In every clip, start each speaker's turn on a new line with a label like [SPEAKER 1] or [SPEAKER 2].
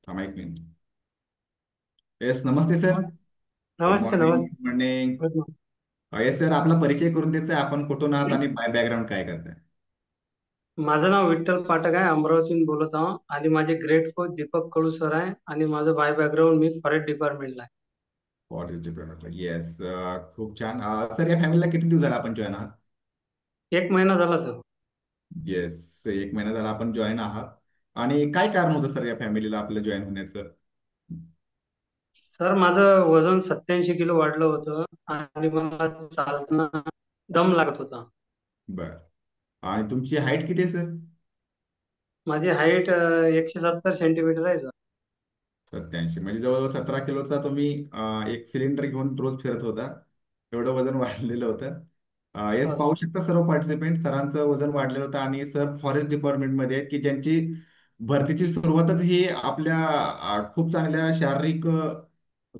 [SPEAKER 1] थांबा एक मिनिट. येस, नमस्ते सर. गुड
[SPEAKER 2] नमस्ते
[SPEAKER 1] मॉर्निंग,
[SPEAKER 2] नमस्ते.
[SPEAKER 1] Good morning.
[SPEAKER 2] Good morning.
[SPEAKER 1] Yes sir, आपला परिचय करून द्यायचा आहे. आपण कुठून आहात आणि बॅकग्राऊंड काय करताय?
[SPEAKER 2] माझं नाव विठ्ठल पाठक आहे, अमरावतीहून बोलत आहो आणि माझे ग्रेट कोच दीपक कडू सर आहे आणि माझं बाय बॅकग्राऊंड मी फॉरेस्ट डिपार्टमेंटला आहे.
[SPEAKER 1] What is depend. येस, खूप छान. सर, या फॅमिलीला किती दिवस झाला आपण जॉईन आहात?
[SPEAKER 2] 1 महिना झाला सर.
[SPEAKER 1] येस, एक महिना झाला आपण जॉईन आहात. आणि काय कारण होतं सर या फॅमिलीला आपलं जॉईन होण्याचं?
[SPEAKER 2] सर माझं वजन 87 किलो वाढलं होतं आणि मला चालताना दम लागत होता.
[SPEAKER 1] बर. आणि तुमची हाईट किती आहे सर?
[SPEAKER 2] माझी हाईट 170 सेंटीमीटर आहे सर.
[SPEAKER 1] 87 म्हणजे जवळजवळ 17 किलोचा तुम्ही एक सिलेंडर घेऊन रोज फिरत होता. एवढं वजन वाढलेलं होतं. येस,
[SPEAKER 2] हो
[SPEAKER 1] पाहू
[SPEAKER 2] सर.
[SPEAKER 1] शकता सर्व पार्टिसिपेंट, सरांचं वजन वाढलेलं होतं आणि सर फॉरेस्ट डिपार्टमेंटमध्ये आहेत की ज्यांची भरतीची सुरुवातच ही आपल्या खूप चांगल्या शारीरिक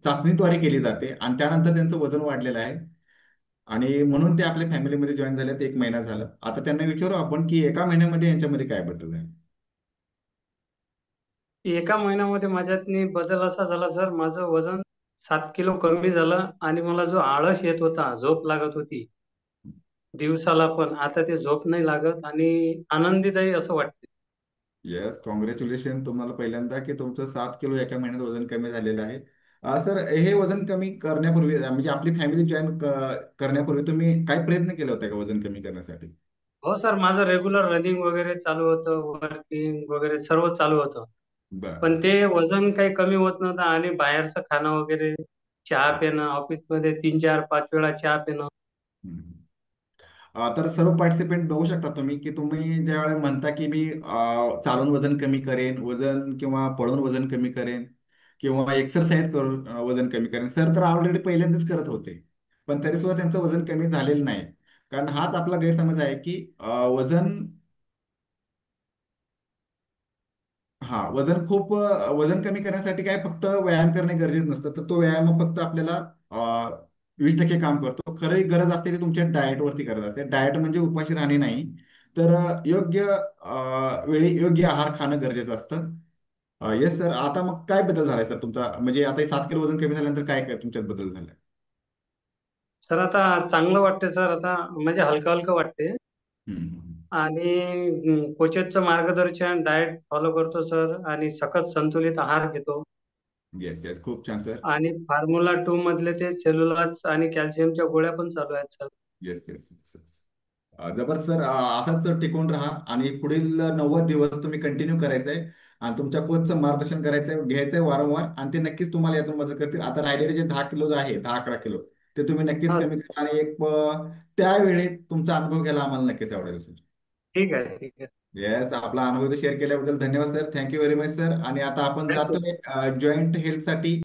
[SPEAKER 1] चाचणीद्वारे केली जाते आणि त्यानंतर त्यांचं वजन वाढलेलं आहे. आणि म्हणून ते आपल्या फॅमिलीमध्ये जॉईन झाले. ते एक महिना झालं. आता त्यांना विचारू आपण की एका महिन्यामध्ये यांच्यामध्ये काय बदल आहे.
[SPEAKER 2] एका महिन्यामध्ये माझ्यातनी बदल असा झाला सर, माझं वजन 7 किलो कमी झालं आणि मला जो आळस येत होता, झोप लागत होती दिवसाला पण, आता ते झोप नाही लागत आणि आनंदीदायी असं वाटते.
[SPEAKER 1] येस, कॉंग्रॅच्युलेशन तुम्हाला पहिल्यांदा की तुमचं 7 किलो एका महिन्यात वजन कमी झालेलं आहे. सर, हे वजन कमी करण्यापूर्वी म्हणजे आपली फॅमिली जॉईन करण्यापूर्वी तुम्ही काय प्रयत्न केले होते का वजन कमी करण्यासाठी?
[SPEAKER 2] हो सर, माझं रेग्युलर रनिंग वगैरे चालू होतं, वर्किंग वगैरे सर्व चालू होतं.
[SPEAKER 1] बर.
[SPEAKER 2] पण ते वजन काही कमी होत नव्हतं आणि बाहेरचं खाणं वगैरे, चहा पिणं, ऑफिसमध्ये 3 4 5 वेळा चहा पिणं.
[SPEAKER 1] हम्म. तर सर्व पार्टिसिपेंट बघू शकता तुम्ही की तुम्ही ज्यावेळेला म्हणता की मी चालून वजन कमी करेन, वजन किंवा पळून वजन कमी करेन किंवा एक्सरसाइज करून वजन कमी करेन. सर तर ऑलरेडी पहिल्यांदाच करत होते, पण तरी सुद्धा त्यांचं वजन कमी झालेलं नाही. कारण हाच आपला गैरसमज आहे की वजन, हा वजन खूप वजन कमी करण्यासाठी काय फक्त व्यायाम करणे गरजेचं नसतं. तर तो व्यायाम फक्त आपल्याला 20% काम करतो. खरी गरज असते ती तुमच्या डाएटवरती गरज असते. डाएट म्हणजे उपाशी राहणे नाही, तर योग्य वेळी योग्य आहार खाणं गरजेचं असतं. येस सर, आता मग काय बदल झालाय सर तुमचा? म्हणजे आता हे 7 किलो वजन कमी झाल्यानंतर काय काय तुमच्यात बदल झालाय?
[SPEAKER 2] सर आता चांगलं वाटते सर, आता म्हणजे हलकं हलकं वाटते
[SPEAKER 1] हम्म.
[SPEAKER 2] आणि कोचेसचं मार्गदर्शन, डाएट फॉलो करतो सर आणि सखत संतुलित आहार घेतो
[SPEAKER 1] येस येस, खूप छान सर.
[SPEAKER 2] आणि फॉर्म्युला 2 मधले ते सेल्युलाज आणि कॅल्शियमच्या गोळ्या पण चालू आहेत सर.
[SPEAKER 1] Yes yes yes. जबर सर, असाच टिकून राहा आणि पुढील 90 दिवस तुम्ही कंटिन्यू करायचंय आणि तुमच्या कोचचं मार्गदर्शन करायचंय, घ्यायचंय वारंवार आणि ते नक्कीच तुम्हाला यातून मदत करतील. आता राहिलेले जे 10 किलो आहे, 10-11 किलो, ते तुम्ही नक्कीच
[SPEAKER 2] हा,
[SPEAKER 1] कमी करा आणि एक त्यावेळी तुमचा अनुभव घ्यायला आम्हाला नक्कीच आवडेल सर.
[SPEAKER 2] ठीक आहे ठीक आहे.
[SPEAKER 1] येस, आपला अनुभव शेअर केल्याबद्दल धन्यवाद sir. Thank you very much sir. आणि आता आपण
[SPEAKER 2] वेलकम.
[SPEAKER 1] जातोय जॉईंट हेल्थ साठी.